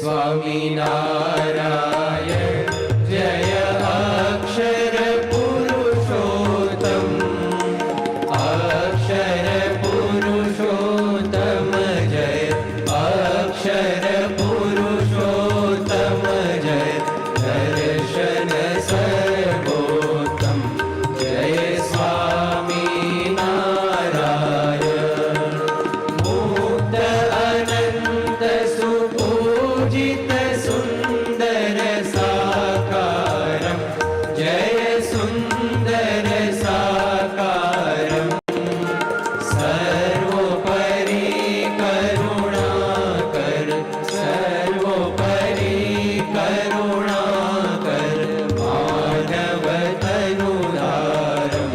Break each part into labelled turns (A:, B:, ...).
A: સ્વામિનારાયણ જય અક્ષર પુરુષોત્તમ, અક્ષર પુરુષોત્તમ જય અક્ષર પુરુષોત્તમ જય દર્શન સર્વોત્તમ જય સ્વામિનારાયણ મુક્ત અનંત સુપૂજિત સુંદર સાકારમ જય સુંદર સાકારમ સર્વોપરી કરુણાકર સર્વોપરી કરુણાકર માનવ તનુધારમ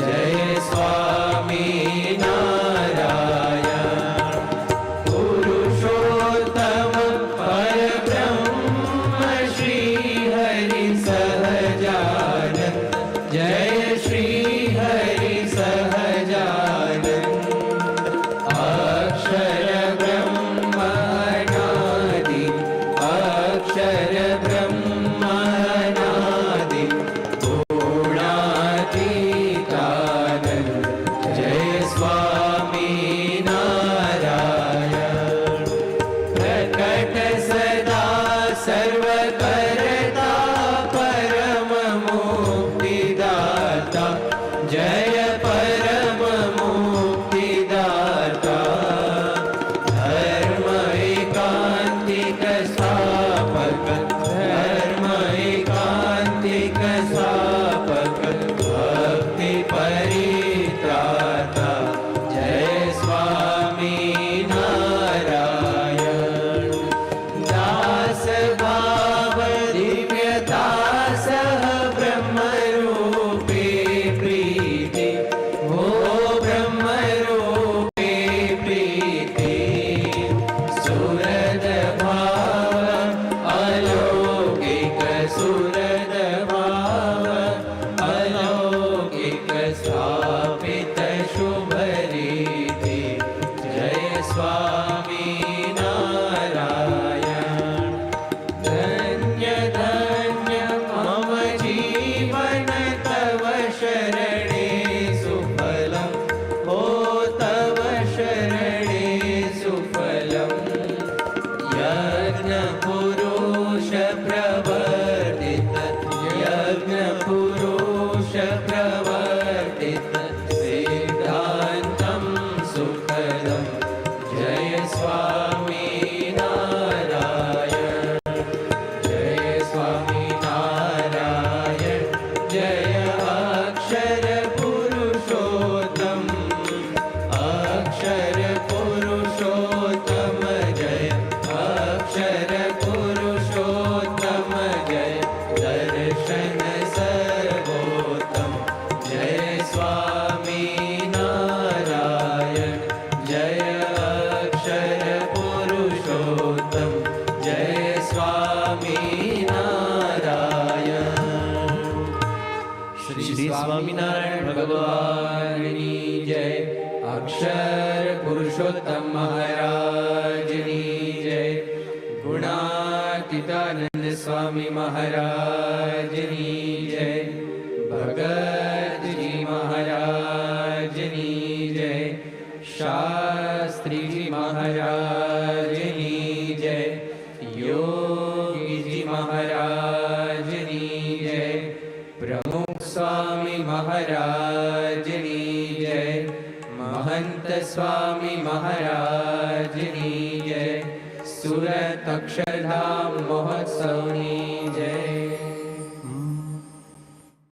A: જય સ્વામિનારાયણ પુરુષોત્તમ પરબ્રહ્મ શ્રી હરિ સહજાનંદ જય શ્રી હરિ સહજાનંદ અક્ષર બ્રહ્મ અનાદિ અક્ષર બ્રહ્મ અનાદિ ગુણાતીતાનંદ જય સ્વામિનારાયણ પ્રકટ સદા સર્વ કરતા પરમ મુક્તિદાતા જય પરમ મુક્તિદાતા ધર્મ એકાંતિક સ્થાપક ધર્મ એકાંતિક સ્થાપક ભક્તિ પરિત્રાતા જય સ્વામિનારાયણ દાસ ભાવ દિવ્યતા સહ બ્રહ્મ રૂપે પ્રીતિ હો બ્રહ્મ રૂપે પ્રીતિ સુરદ ભાવ અલૌકિક સુરદ ભાવ અલૌકિક સ્થાપિત શુભ રીતિ જય સ્વામિનારાયણ ધન્ય ધન્ય મમ જીવન તવ શરણે સુફલમ હો તવ શરણે સુફલમ યજ્ઞ પુરુષ પ્રવર્તિત યજ્ઞ પુરુષ પ્રવર્તિત સિદ્ધાંતમ સુખદમ જય સ્વામિનારાયણ જય સ્વામિનારાયણ જય અક્ષર પુરુષોત્તમ અક્ષર પુરુષોત્તમ જય અક્ષર પુરુષોત્તમ જય દર્શન સર્વોત્તમ જય સ્વામિનારાયણ જય અક્ષર પુરુષોત્તમ જય સ્વામિનારાયણ શ્રી સ્વામિનારાયણ ભગવાનની જય અક્ષર પુરુષોત્તમ મહારાજની જય ગુણાતીતાનંદ સ્વામી મહારાજની જય ભગતજી મહારાજની જય શાસ્ત્રીજી મહારાજની જય યોગીજી મહારાજની જય પ્રમુખ સ્વામી મહારાજની જય મહંત સ્વામી મહારાજની જય સુરત અક્ષરધામ મહોત્સવની જય